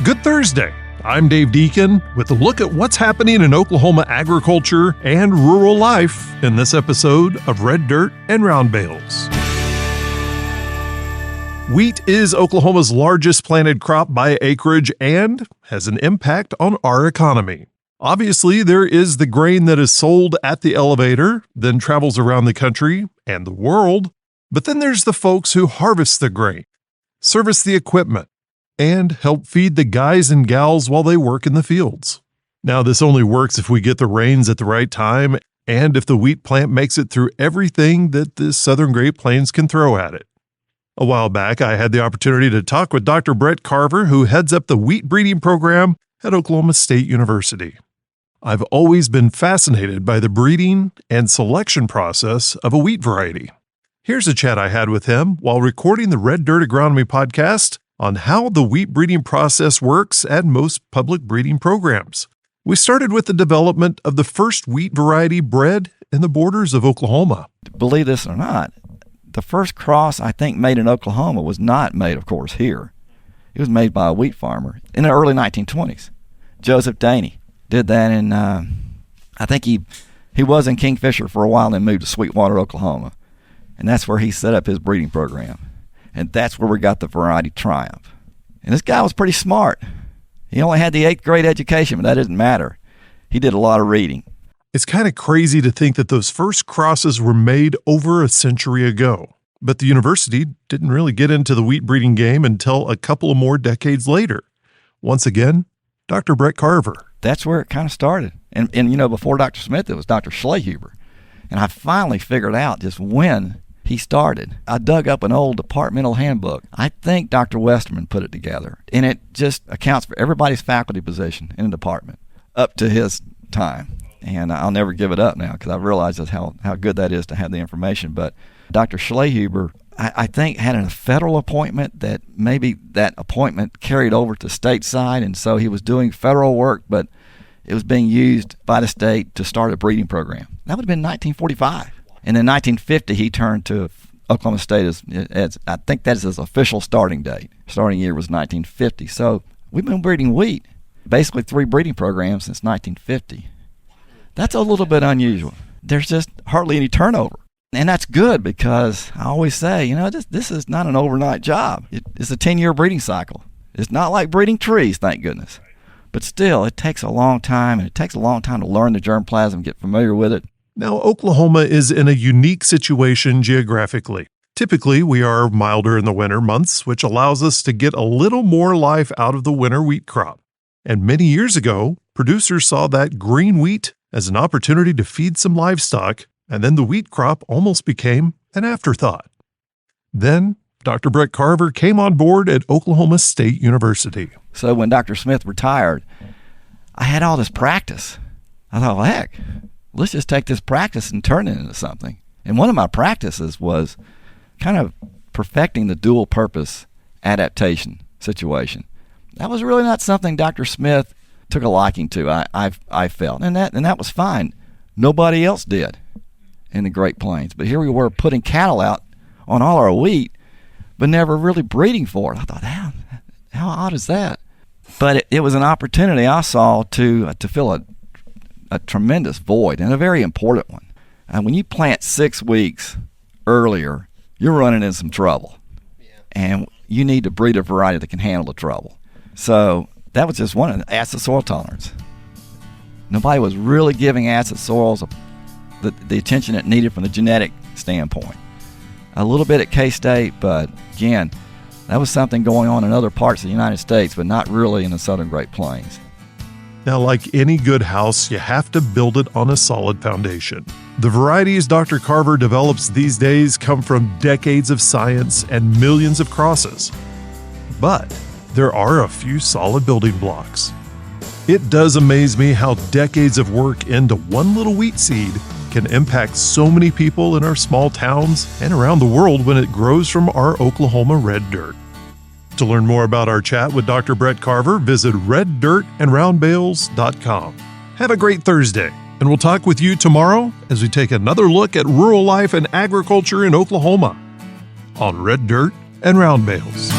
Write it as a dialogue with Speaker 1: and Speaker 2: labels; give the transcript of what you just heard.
Speaker 1: Good Thursday. I'm Dave Deken with a look at what's happening in Oklahoma agriculture and rural life in this episode of Red Dirt and Round Bales. Wheat is Oklahoma's largest planted crop by acreage and has an impact on our economy. Obviously, there is the grain that is sold at the elevator, then travels around the country and the world, but then there's the folks who harvest the grain, service the equipment, and help feed the guys and gals while they work in the fields. Now, this only works if we get the rains at the right time and if the wheat plant makes it through everything that the Southern Great Plains can throw at it. A while back, I had the opportunity to talk with Dr. Brett Carver, who heads up the wheat breeding program at Oklahoma State University. I've always been fascinated by the breeding and selection process of a wheat variety. Here's a chat I had with him while recording the Red Dirt Agronomy podcast on how the wheat breeding process works at most public breeding programs. We started with the development of the first wheat variety bred in the borders of Oklahoma.
Speaker 2: Believe this or not, the first cross I think made in Oklahoma was not made, of course, here. It was made by a wheat farmer in the early 1920s. Joseph Danne did that, and I think he was in Kingfisher for a while and then moved to Sweetwater, Oklahoma. And that's where he set up his breeding program. And that's where we got the variety Triumph. And this guy was pretty smart. He only had the 8th grade education, but that didn't matter. He did a lot of reading.
Speaker 1: It's kind of crazy to think that those first crosses were made over a century ago. But the university didn't really get into the wheat breeding game until a couple of more decades later. Once again, Dr. Brett Carver.
Speaker 2: That's where it kind of started. And you know, before Dr. Smith, it was Dr. Schlehuber. And I finally figured out just when he started. I dug up an old departmental handbook. I think Dr. Westerman put it together. And it just accounts for everybody's faculty position in the department up to his time. And I'll never give it up now because I realize just how good that is to have the information. But Dr. Schlehuber, I think, had a federal appointment that maybe that appointment carried over to stateside, and so he was doing federal work, but it was being used by the state to start a breeding program. That would have been 1945. And in 1950, he turned to Oklahoma State as I think that is his official starting date. Starting year was 1950. So we've been breeding wheat, basically 3 breeding programs since 1950. That's a little bit unusual. There's just hardly any turnover. And that's good because I always say, you know, this is not an overnight job. It's a 10-year breeding cycle. It's not like breeding trees, thank goodness. But still, it takes a long time, and it takes a long time to learn the germplasm, get familiar with it.
Speaker 1: Now, Oklahoma is in a unique situation geographically. Typically, we are milder in the winter months, which allows us to get a little more life out of the winter wheat crop. And many years ago, producers saw that green wheat as an opportunity to feed some livestock, and then the wheat crop almost became an afterthought. Then, Dr. Brett Carver came on board at Oklahoma State University.
Speaker 2: So when Dr. Smith retired, I had all this practice. I thought, well, heck, let's just take this practice and turn it into something. And one of my practices was kind of perfecting the dual purpose adaptation situation. That was really not something Dr. Smith took a liking to, I felt. And that was fine. Nobody else did in the Great Plains. But here we were putting cattle out on all our wheat, but never really breeding for it. I thought, how odd is that? But it was an opportunity I saw to fill a tremendous void, and a very important one. And when you plant 6 weeks earlier, you're running into some trouble. Yeah. And you need to breed a variety that can handle the trouble. So that was just one of the acid soil tolerance. Nobody was really giving acid soils the attention it needed from the genetic standpoint. A little bit at K-State, but again, that was something going on in other parts of the United States, but not really in the Southern Great Plains.
Speaker 1: Now, like any good house, you have to build it on a solid foundation. The varieties Dr. Carver develops these days come from decades of science and millions of crosses. But there are a few solid building blocks. It does amaze me how decades of work into one little wheat seed can impact so many people in our small towns and around the world when it grows from our Oklahoma red dirt. To learn more about our chat with Dr. Brett Carver, visit reddirtandroundbales.com. Have a great Thursday, and we'll talk with you tomorrow as we take another look at rural life and agriculture in Oklahoma on Red Dirt and Round Bales.